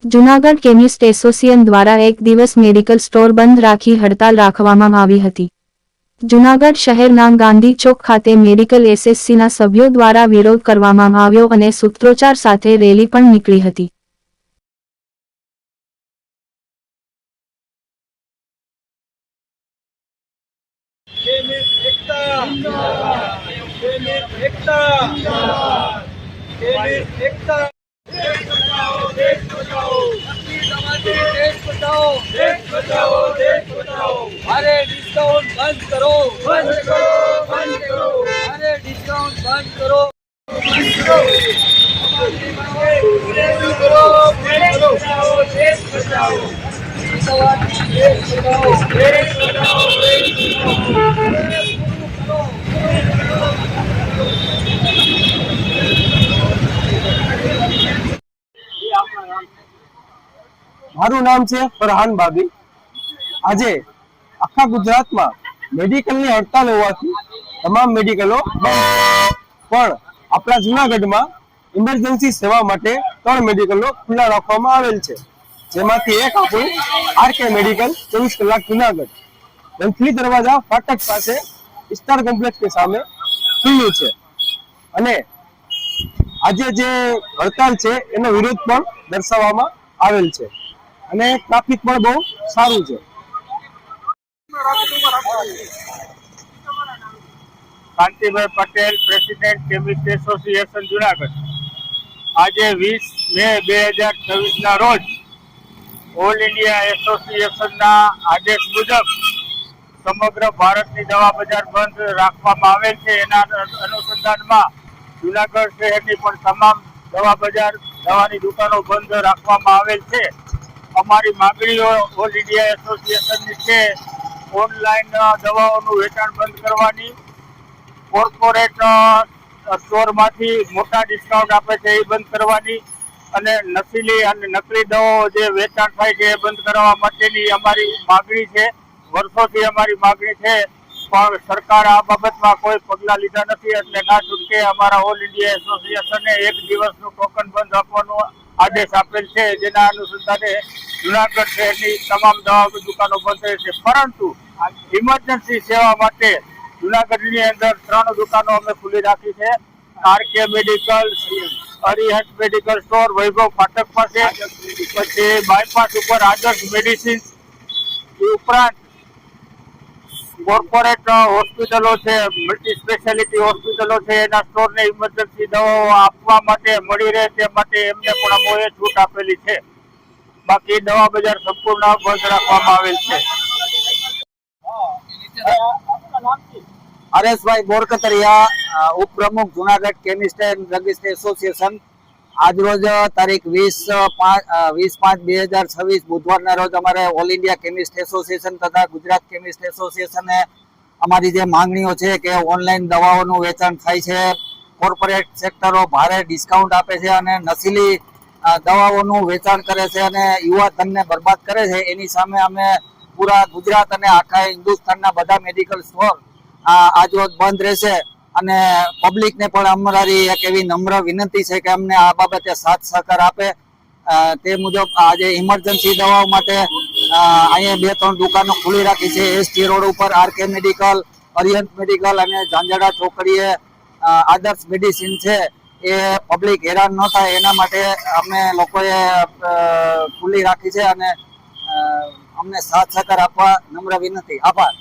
Junagadh chemist association દ્વારા એક દિવસ મેડિકલ સ્ટોર બંધ રાખી હડતાલ રાખવામાં આવી હતી। જૂનાગઢ શહેરના ગાંધી ચોક ખાતે મેડિકલ એસોસિએશનના સભ્યો દ્વારા વિરોધ કરવામાં આવ્યો અને સૂત્રોચ્ચાર સાથે રેલી પણ નીકળી હતી। अरे डिस्काउंट बंद करो, बंद करो, बंद करो। अरे डिस्काउंट बंद करो, बंद करो। देश बचाओ, देश बचाओ। देश बचाओ, देश बचाओ, देश મારું નામ છે ફરહાન બાબી। આજે આખા ગુજરાતમાં મેડિકલની હડતાલ હોવાથી તમામ મેડિકલો બંધ, પણ આપણા જૂનાગઢમાં ઇમરજન્સી સેવા માટે 3 મેડિકલો ખુલ્લા રાખવામાં આવેલ છે, જેમાંથી એક આપણું આરકે મેડિકલ 24 કલાક જૂનાગઢ વંથલી દરવાજા ફાટક પાસે વિસ્તાર કોમ્પ્લેક્સ કે સામે ખુલ્લું છે। અને આજે જે હડતાલ છે એનો વિરોધ પણ દર્શાવવામાં આવેલ છે અને ટ્રાફિક પણ બહુ સારું છે। Kantibhai Patel, president chemist association Junagadh. આજે 20 મે 2026 ના રોજ ઓલ ઇન્ડિયા એસોસિએશનના આદેશ મુજબ સમગ્ર ભારતની દવા બજાર બંધ રાખવામાં આવેલ છે। એના અનુસંધાનમાં જુનાગઢ શહેરની પણ તમામ દવા બજાર, દવાની દુકાનો બંધ રાખવામાં આવેલ છે। અમારી માંગણીઓ ઓલ ઇન્ડિયા એસોસિએશનની છે, ઓનલાઈન દવાઓનું વેચાણ બંધ કરવાની, કોર્પોરેટ સ્ટોરમાંથી મોટા ડિસ્કાઉન્ટ આપે છે એ બંધ કરવાની, અને નશીલી અને નકલી દવાઓ જે વેચાણ થાય છે એ બંધ કરવા માટેની અમારી માંગણી છે। વર્ષોથી અમારી માંગણી છે, પણ સરકાર આ બાબતમાં કોઈ પગલાં લીધા નથી। એટલે ના છૂટકે અમારા ઓલ ઇન્ડિયા એસોસિએશને એક દિવસનું ટોકન બંધ આપવાનો આદેશ આપેલ છે, જેના અનુસંધાને જુનાગઢ શહેરની તમામ દવા દુકાનો બંધ રહેશે। પરંતુ ઇમરજન્સી સેવા માટે જુનાગઢની અંદર 3 દુકાનો અમે ખુલ્લી રાખી છે। RK medical, Arihant medical store Vaibhav ફાટક પાસે, પછી બાયપાસ ઉપર આદર્શ મેડિસિન, એ ઉપરાંત કોર્પોરેટ હોસ્પિટલો છે, મલ્ટી સ્પેશિયાલિટી હોસ્પિટલો છે, એના સ્ટોરને ઇમરજન્સી દવાઓ આપવા માટે મળી રહે તે માટે એમને પણ અમોએ છૂટ આપેલી છે। બાકી દવા બજાર સંપૂર્ણ બંધ રાખવામાં આવેલ છે। હરેશભાઈ બોરકતરિયા, ઉપપ્રમુખ Junagadh chemist and druggist association. આજરોજ તારીખ 20/5/2026 બુધવારના રોજ અમારે ઓલ ઇન્ડિયા કેમિસ્ટ એસોસિએશન તથા ગુજરાત કેમિસ્ટ એસોસિએશને અમારી જે માંગણીઓ છે કે ઓનલાઈન દવાઓનું વેચાણ થાય છે, કોર્પોરેટ સેક્ટરો ભારે ડિસ્કાઉન્ટ આપે છે અને નશીલી દવાઓનું વેચાણ કરે છે અને યુવા ધનને બરબાદ કરે છે, એની સામે અમે પૂરા ગુજરાત અને આખા હિન્દુસ્તાનના બધા મેડિકલ સ્ટોર આજરોજ બંધ રહેશે। અને પબ્લિકને પણ અમારી એક એવી નમ્ર વિનંતી છે કે અમને આ બાબતે સાથ સહકાર આપે। તે મુજબ આજે ઇમરજન્સી દવાઓ માટે અહીંયા 2-3 દુકાનો ખુલ્લી રાખી છે। એસટી રોડ ઉપર આરકે મેડિકલ, અરિહંત મેડિકલ અને ઝાંઝડા ચોકડીએ આદર્શ મેડિસિન છે। એ પબ્લિક હેરાન ન થાય એના માટે અમે લોકોએ ખુલ્લી રાખી છે અને અમને સાથ સહકાર આપવા નમ્ર વિનંતી। આભાર।